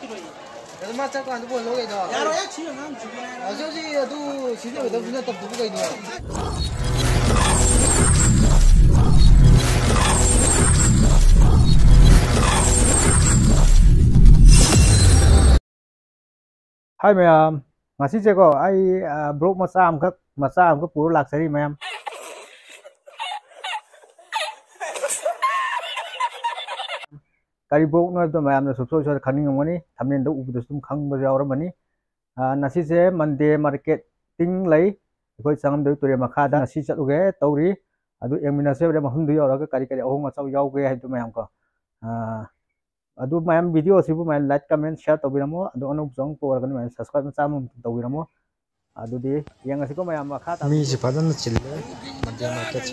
그래도 맞자 거 안 보고 로게 더. 야로야 치는 난 주변에. 아저씨도 진짜 왜 너무 딱 두고 있노. Hai ma'am, masih jago. I broke masam ke puru laksari ma'am. Kari broke no to ma'am na subso so khani ngoni thamne do ubu sum khang ba jaw ramani. Nasi se Monday marketing lai koi sangam do tore makha da nasi chaluge tawri adu emina se ma hundu yaw ra kari kari ahong asaw yaw ge hai to ma'am ko. Adu ma'am video sibu ma'am like comment share tawiramo adu anu jong por kan ma'am subscribe cham tawiramo adu di yang asiko ma'am makha ta mi si padan chille Monday market si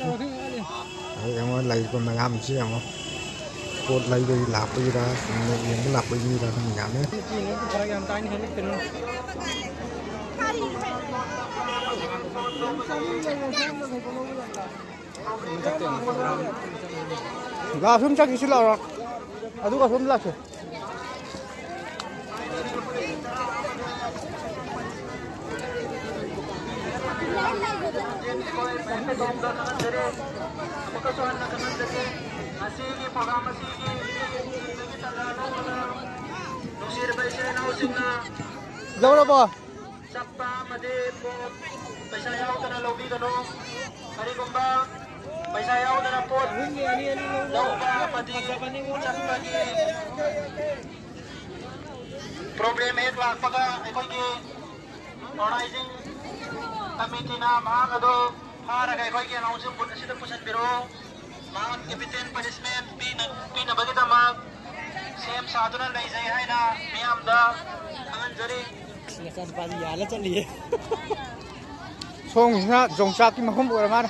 yang lai ko ma'am si yang pot lai de la pi ra ni la pi ra kan ya ne 나 흠짝 있으려라. 누가 흠 났어? Jauh apa? Problem एक लाख पका कोई के organising committee ना मांग दो हार गए कोई के अनाउंस पुट सिद्ध पुछन बिरो मांग कैपिटन पनिशमेंट पी न बगे तमा सेम साधुना नहीं जाए है ना मियाम दा अंगन जरी सियासत बाजी याला चलिए 송이나 종사기 mahum ora mar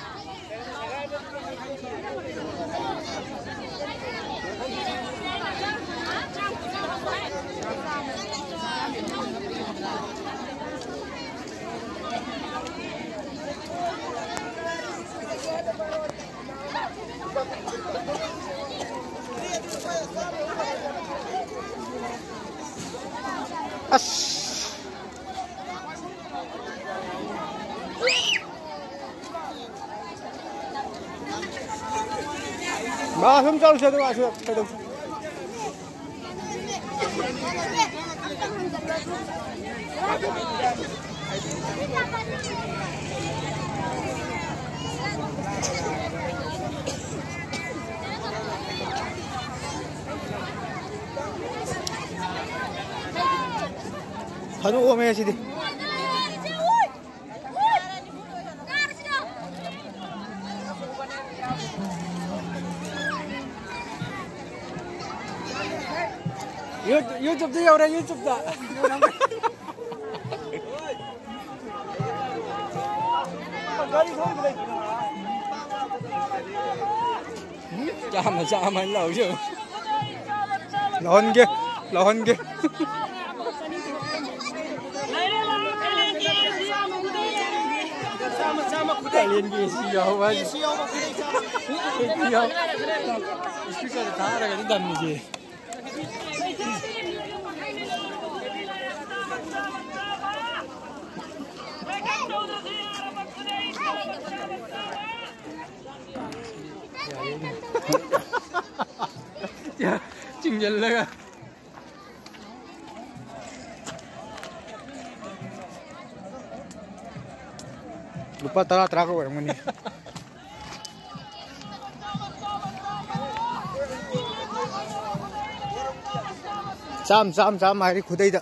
Ba không cho chưa tôi chưa phải đâu. Hanu ôm em đi. YouTube dia orang YouTube tak. Chạm mà lâu chứ. Lon ge Sama kalian ke siau kan. Siau. Speaker thara kan dan ni. Ya, cinggal lah. lupa tara ko orang ni sam hari khudai da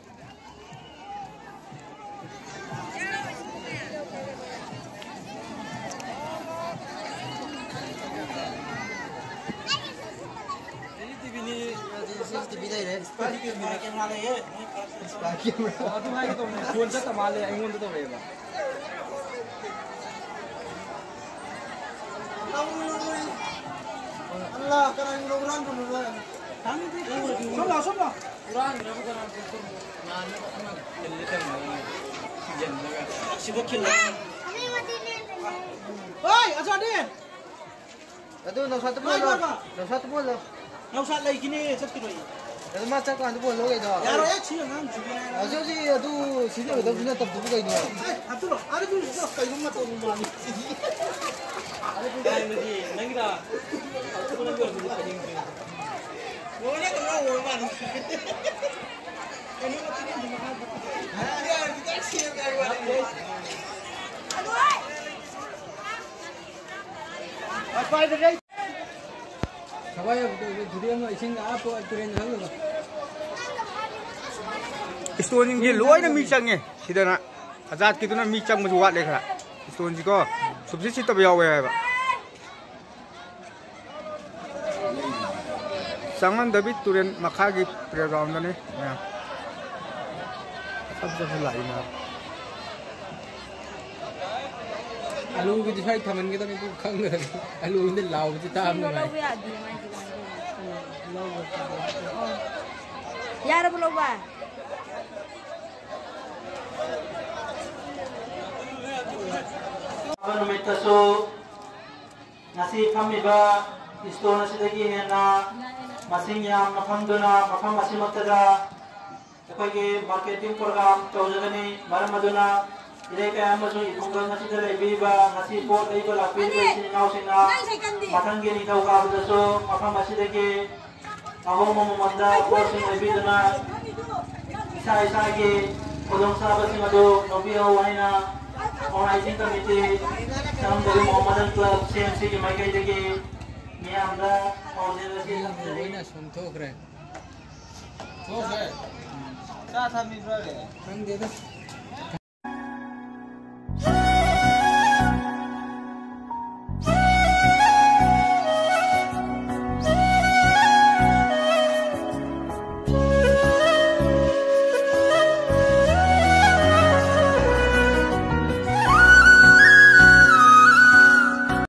Allah, karang orang tu orang. Sama. Orang Oi, asal ni? Aduh, nak satu bola. Nak sat lagi ni, sat kilo. 그래서 맞자 안 두고 로게도. 야로야 지금 한 주변에. 아저씨도 진짜 왜 너무 늦었다 누구가 있노? 다 들어. 아래 좀 있어. 이것만 또 보면 아니지. 아니지. 내가 그거는 거 그거 가진 거. 뭐냐 그거 얼마 안 돼. 가봐야 드디어 이신 앞으로 그런 하는 거. Stone की loan मी चंगे सिदना आजाद की तुना मी चंग मजु वाट Lekhara stone जी को सबसे चित तब यावे है संगन दबी तुरन मखा की प्लेग्राउंड ने सब लाई ना आलू की दिखाई थमन के तो मैं खंग आलू ने लाव जी ताम में यार बोलो बा Namitaso nasi pamiba isto nasi dagi hena masing yam mafamduna mafam asimatada akoge marketing program tawjagani maramaduna ire ka amasu ipunga nasi dale biba nasi pot dai ko lapi ko nausina matangi ni tau ka budaso mafam asidagi ahomo manda porsin biduna isa isa ge kodong sabasi madu nobio waina Organizing Committee dalam dari Muhammadan Club CMC की माइकई देगी मैं हमरा organization वही ना सुन तो करे साथ आदमी रहे खंग दे दो